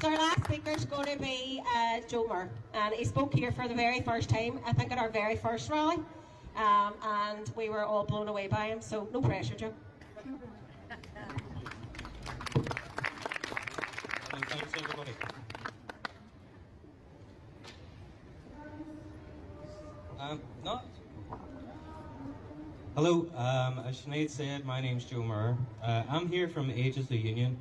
So our last speaker is going to be Joe Moore, and he spoke here for the very first time, I think at our very first rally, and we were all blown away by him, so no pressure, Joe. Thanks everybody. Not. Hello, as Sinead said, my name's Joe Moore. I'm here from Ages of the Union,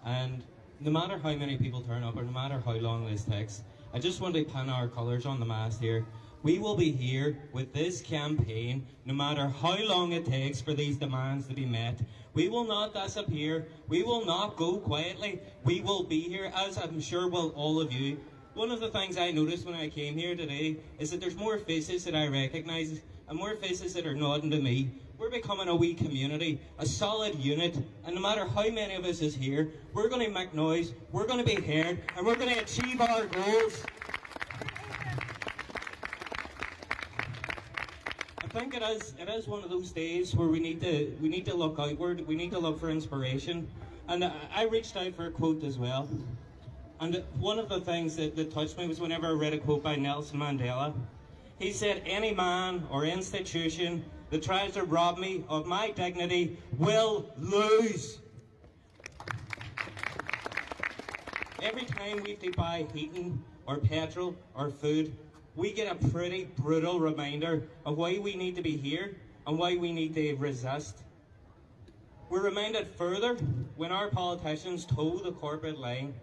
and no matter how many people turn up or no matter how long this takes, I just want to pin our colours on the mast here. We will be here with this campaign no matter how long it takes for these demands to be met. We will not disappear. We will not go quietly. We will be here, as I'm sure will all of you. One of the things I noticed when I came here today is that there's more faces that I recognise and more faces that are nodding to me. We're becoming a wee community, a solid unit, and no matter how many of us is here, we're going to make noise, we're going to be heard, and we're going to achieve our goals. I think it is one of those days where we need to look outward, we need to look for inspiration. And I reached out for a quote as well. And one of the things that touched me was whenever I read a quote by Nelson Mandela. He said, "Any man or institution that tries to rob me of my dignity will lose." Every time we have to buy heating or petrol or food, we get a pretty brutal reminder of why we need to be here and why we need to resist. We're reminded further when our politicians toe the corporate line.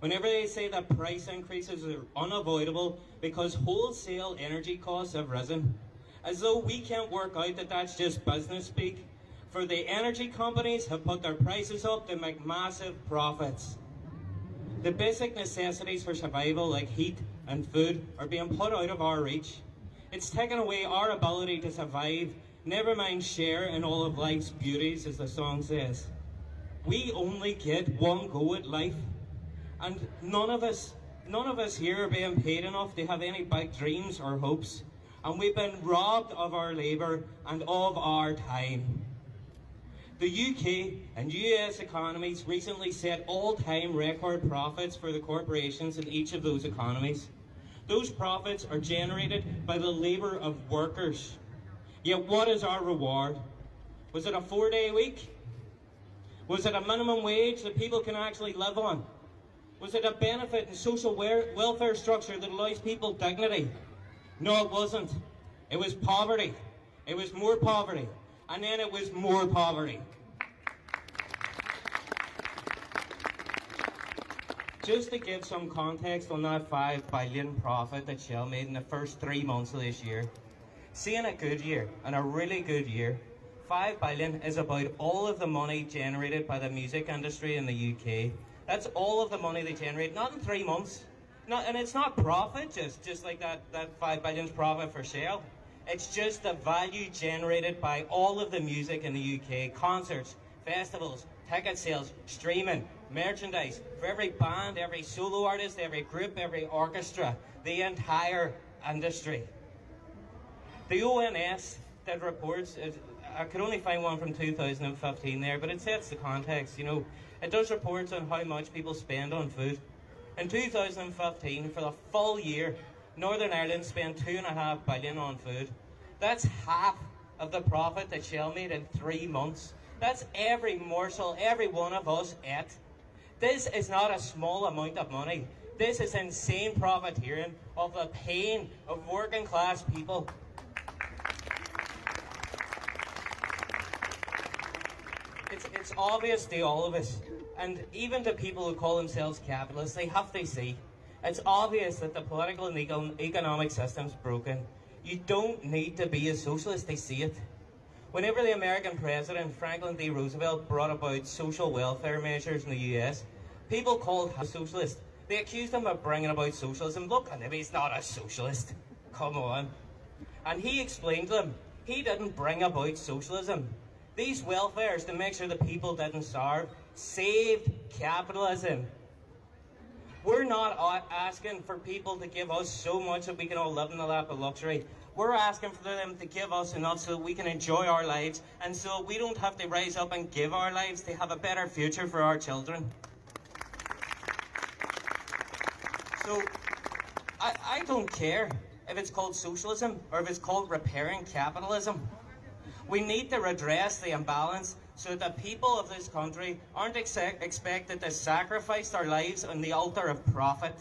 Whenever they say that price increases are unavoidable because wholesale energy costs have risen, as though we can't work out that that's just business speak. For the energy companies have put their prices up to make massive profits. The basic necessities for survival like heat and food are being put out of our reach. It's taken away our ability to survive, never mind share in all of life's beauties, as the song says. We only get one go at life. And none of us here are being paid enough to have any big dreams or hopes. And we've been robbed of our labour and of our time. The UK and US economies recently set all-time record profits for the corporations in each of those economies. Those profits are generated by the labour of workers. Yet what is our reward? Was it a 4-day week? Was it a minimum wage that people can actually live on? Was it a benefit and social welfare structure that allows people dignity? No, it wasn't. It was poverty. It was more poverty. And then it was more poverty. Just to give some context on that $5 billion profit that Shell made in the first 3 months of this year. Seeing a good year, and a really good year, $5 billion is about all of the money generated by the music industry in the UK. That's all of the money they generate, not in 3 months. And it's not profit, just like that $5 billion's profit for Shell. It's just the value generated by all of the music in the UK. Concerts, festivals, ticket sales, streaming, merchandise, for every band, every solo artist, every group, every orchestra, the entire industry. The ONS did reports, I could only find one from 2015 there, but it sets the context, you know. It does reports on how much people spend on food. In 2015, for the full year, Northern Ireland spent $2.5 billion on food. That's half of the profit that Shell made in 3 months. That's every morsel every one of us ate. This is not a small amount of money. This is insane profiteering of the pain of working class people. It's obvious to all of us, and even to people who call themselves capitalists, they have to see. It's obvious that the political and economic system's broken. You don't need to be a socialist to see it. Whenever the American president, Franklin D. Roosevelt, brought about social welfare measures in the US, people called him a socialist. They accused him of bringing about socialism. Look at him, he's not a socialist. Come on. And he explained to them, he didn't bring about socialism. These welfares, to make sure the people didn't starve, saved capitalism. We're not asking for people to give us so much that we can all live in the lap of luxury. We're asking for them to give us enough so that we can enjoy our lives and so we don't have to rise up and give our lives to have a better future for our children. So I don't care if it's called socialism or if it's called repairing capitalism. We need to redress the imbalance so that the people of this country aren't expected to sacrifice their lives on the altar of profit.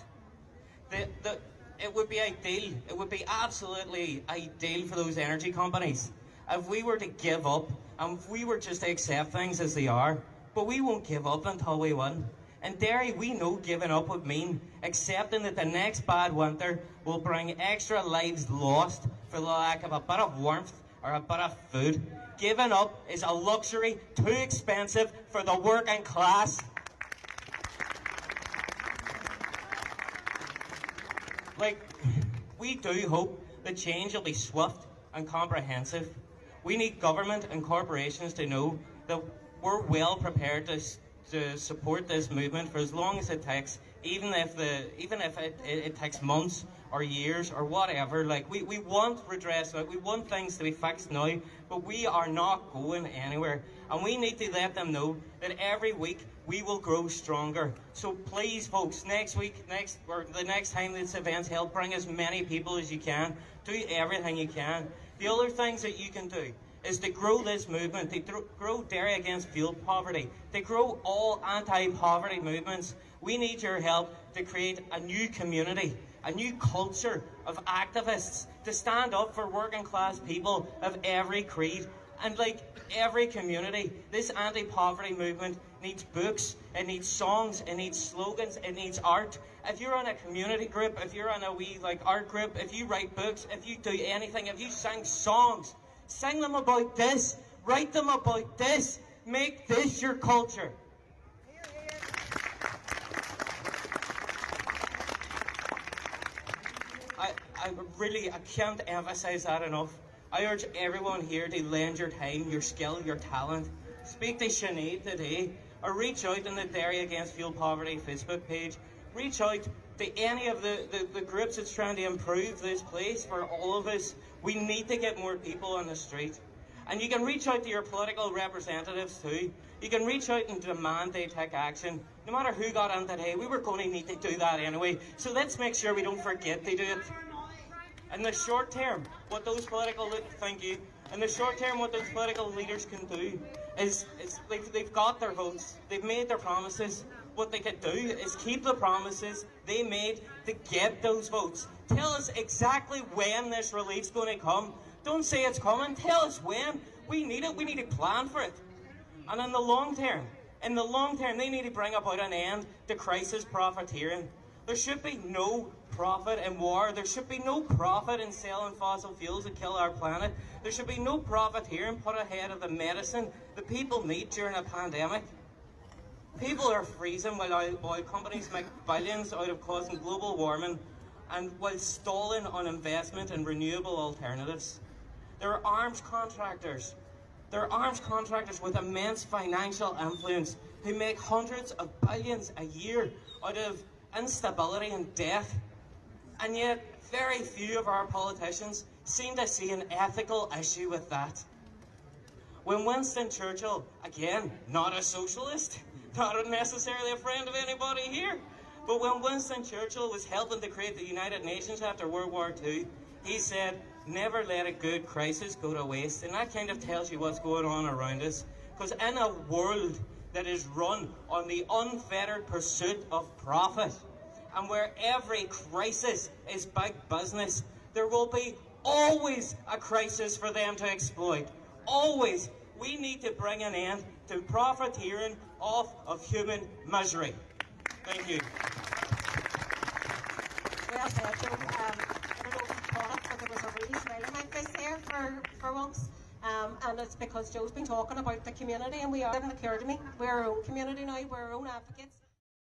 It would be ideal, it would be absolutely ideal for those energy companies if we were to give up and if we were just to accept things as they are, but we won't give up until we win. In Derry, we know giving up would mean accepting that the next bad winter will bring extra lives lost for the lack of a bit of warmth or a bit of food. Giving up is a luxury too expensive for the working class. Like, we do hope the change will be swift and comprehensive. We need government and corporations to know that we're well prepared to support this movement for as long as it takes, even if it takes months or years or whatever. Like, we want redress, we want things to be fixed now, but we are not going anywhere. And we need to let them know that every week we will grow stronger. So please, folks, next week, the next time this event's held, bring as many people as you can. Do everything you can. The other things that you can do is to grow this movement, to grow Derry Against Fuel Poverty, to grow all anti-poverty movements. We need your help to create a new community, a new culture of activists to stand up for working class people of every creed. And like every community, this anti-poverty movement needs books, it needs songs, it needs slogans, it needs art. If you're in a community group, if you're in a wee art group, if you write books, if you do anything, if you sing songs, sing them about this, write them about this, make this your culture. I can't emphasize that enough. I urge everyone here to lend your time, your skill, your talent. Speak to Sinead today, or reach out on the Derry Against Fuel Poverty Facebook page. Reach out to any of the groups that's trying to improve this place for all of us. We need to get more people on the street. And you can reach out to your political representatives too. You can reach out and demand they take action. No matter who got in today, we were going to need to do that anyway. So let's make sure we don't forget to do it. In the short term, what those political leaders can do is they've got their votes, they've made their promises. What they could do is keep the promises they made to get those votes. Tell us exactly when this relief's going to come. Don't say it's coming, tell us when. We need it, we need to plan for it. And in the long term, they need to bring about an end to crisis profiteering. There should be no profit in war. There should be no profit in selling fossil fuels that kill our planet. There should be no profit here and put ahead of the medicine that people need during a pandemic. People are freezing while companies make billions out of causing global warming and while stalling on investment in renewable alternatives. There are arms contractors. There are arms contractors with immense financial influence who make hundreds of billions a year out of instability and death. And yet, very few of our politicians seem to see an ethical issue with that. When Winston Churchill, again, not a socialist, not necessarily a friend of anybody here, but when Winston Churchill was helping to create the United Nations after World War II, he said, "Never let a good crisis go to waste." And that kind of tells you what's going on around us. Because in a world that is run on the unfettered pursuit of profit, and where every crisis is big business, there will be always a crisis for them to exploit. Always. We need to bring an end to profiteering off of human misery. Thank you. Well said, Joe. I don't know if you caught it, but there was a really smile on my face there for once. And it's because Joe's been talking about the community, and we are, didn't occur to me, we're our own community now, we're our own advocates.